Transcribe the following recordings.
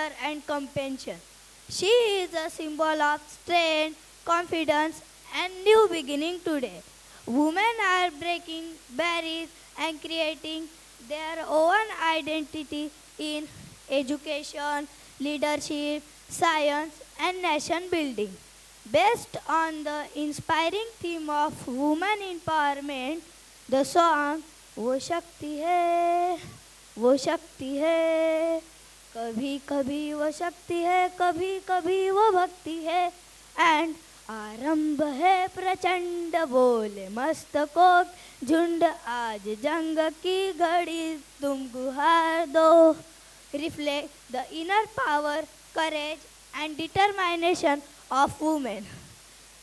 care and compassion. She is a symbol of strength, confidence, and new beginning today. Women are breaking barriers and creating their own identity in education, leadership, science, and nation building. Based on the inspiring theme of women empowerment, the song वो शक्ति है, वो शक्ति है, कभी कभी वो शक्ति है, कभी कभी वो भक्ति है, एंड आरंभ है प्रचंड बोले मस्तकों झुंड, आज जंग की घड़ी तुम गुहार दो. Reflect the inner power, courage and determination of women.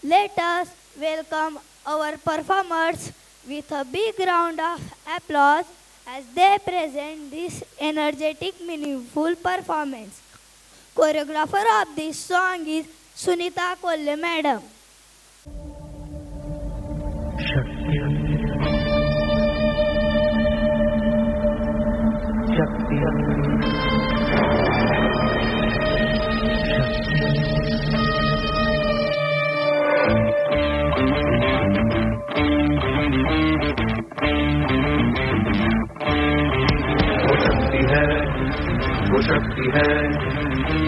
Let us welcome our performers with a big round of applause as they present this energetic, meaningful performance. Choreographer of this song is Sunita Kolle Madam. वो शक्ति है,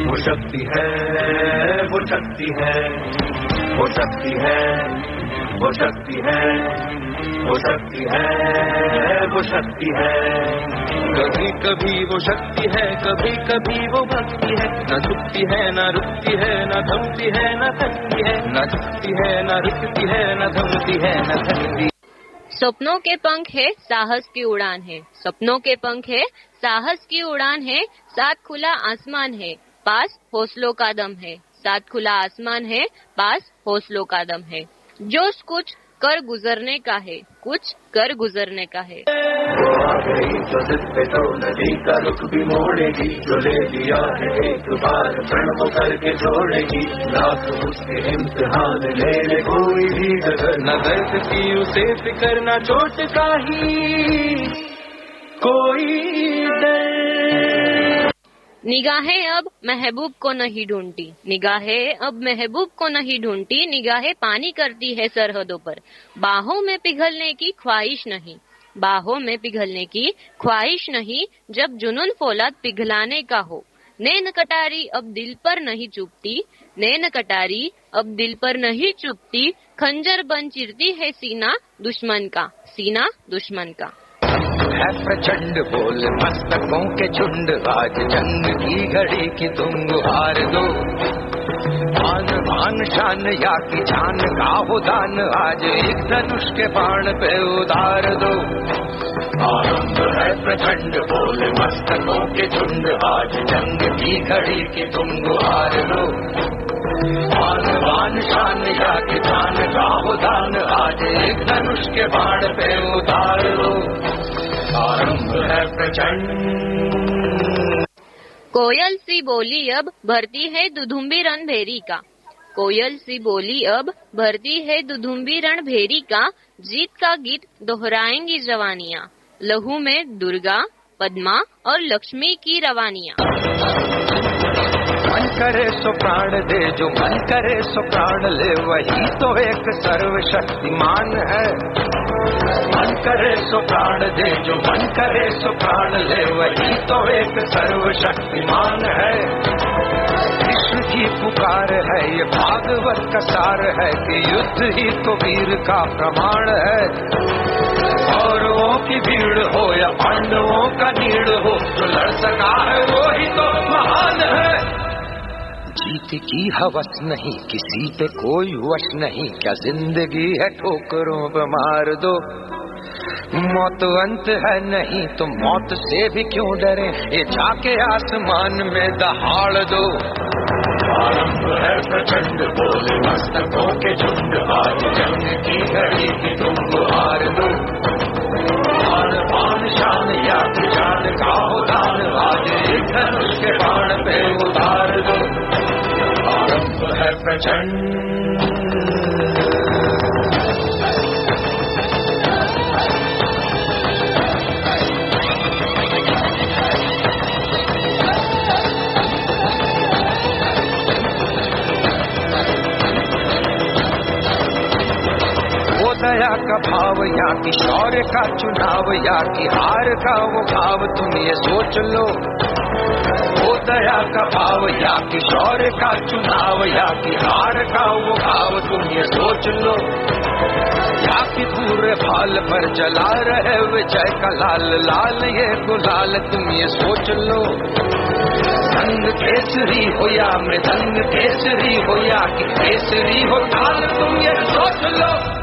वो शक्ति है, वो शक्ति है, वो शक्ति है, वो शक्ति है, वो शक्ति है, वो शक्ति है. कभी कभी वो शक्ति है, कभी कभी वो भक्ति है. न झुकती है, न रुकती है, न थमती है, न थकती है. न झुकती है, न रुकती है, न थमती है, न थकती. सपनों के पंख है, साहस की उड़ान है. सपनों के पंख है, साहस की उड़ान है. साथ खुला आसमान है, पास हौसलों का दम है. साथ खुला आसमान है, पास हौसलों का दम है. जोश कुछ कर गुजरने का है, कुछ कर गुजरने का है. वो आ गई तो जिद पे तो नदी का रुख भी मोड़ेगी. जो ले लिया है एक बार प्रण वो करके छोड़ेगी. लाख उसके इम्तिहान ले ले कोई भी डगर न. दर्द की उसे फिक्र न, चोट का ही कोई डर. निगाहें अब महबूब को नहीं ढूंढती, निगाहें अब महबूब को नहीं ढूंढती. निगाहें पानी करती है सरहदों पर. बाहों में पिघलने की ख्वाहिश नहीं, बाहों में पिघलने की ख्वाहिश नहीं. जब जुनून फौलाद पिघलाने का हो. नैन कटारी अब दिल पर नहीं चुभती, नैन कटारी अब दिल पर नहीं चुभती. खंजर बन चिरती है सीना दुश्मन का, सीना दुश्मन का. है प्रचंड बोल मस्तकों के झुंड, आज जंग की घड़ी की तुम गुहार दो. मान मान शान या की जान का हो दान, आज एक धनुष के बाण पे उतार दो. आरंभ है प्रचंड बोल मस्तकों के झुंड, आज जंग की घड़ी की तुम गुहार दो. मान मान शान या की जान का हो दान, आज एक धनुष के बाण पे उतार दो. आरंभ है प्रचंड. कोयल सी बोली अब भरती है दुधुम्बी रणभेरी का. कोयल सी बोली अब भरती है दुधुम्बी रणभेरी का. जीत का गीत दोहराएंगी जवानियां, लहू में दुर्गा, पद्मा और लक्ष्मी की रवानियां. मन करे सो प्राण दे, जो मन करे सो प्राण ले, वही तो एक सर्वशक्तिमान है. मन करे सो प्राण दे, जो मन करे सो प्राण ले, वही तो एक सर्वशक्तिमान है. कृष्ण की पुकार है, ये भागवत का सार है कि युद्ध ही तो वीर का प्रमाण है. कौरवों की भीड़ हो या पांडवों का नीड़ हो, जो लड़ सका है वो ही तो महान है. जीत की हवस नहीं, किसी पे कोई वश नहीं, क्या जिंदगी है ठोकरों पे मार दो. मौत अंत है नहीं तो मौत से भी क्यों डरे, ये जाके आसमान में दहाड़ दो. आरंभ है प्रचंड बोले मस्तकों के झुंड, आज जंग की घड़ी की तुम गुहार दो. मान मान शान या की जान का हो दान, आज एक धनुष के बाण पे उतार दो. आरंभ है प्रचंड. दया का भाव या कि शौर्य का चुनाव या कि हार का वो भाव, तुम ये सोच लो। वो दया का भाव या कि शौर्य का चुनाव या कि हार का वो भाव, तुम ये सोच लो। या कि पूरे भाल पर जला रहे विजय का लाल लाल ये गुलाल, तुम ये सोच लो। संग केसरी हो या मृदंग केसरी हो या कि केसरी हो ताल, तुम ये सोच लो।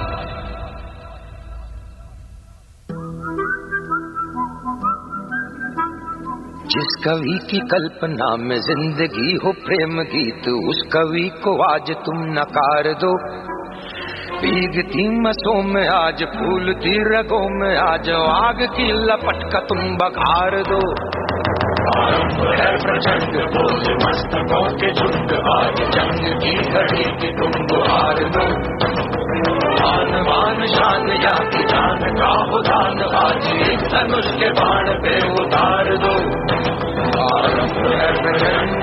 जिस कवि की कल्पना में जिंदगी हो प्रेम गीत, उस कवि को आज तुम नकार दो। भीगती मसों में आज फूलती रगों में आज आग की लपट का तुम बघार दो। आरंभ है प्रचंड बोझ मस्तकों के झुंड, आज जंग की घड़ी की तुम गुहार दो। मान मान शान या कि जान का हो दान, आज एक धनुष के बाण पे उतार दो। आरंभ है प्रचंड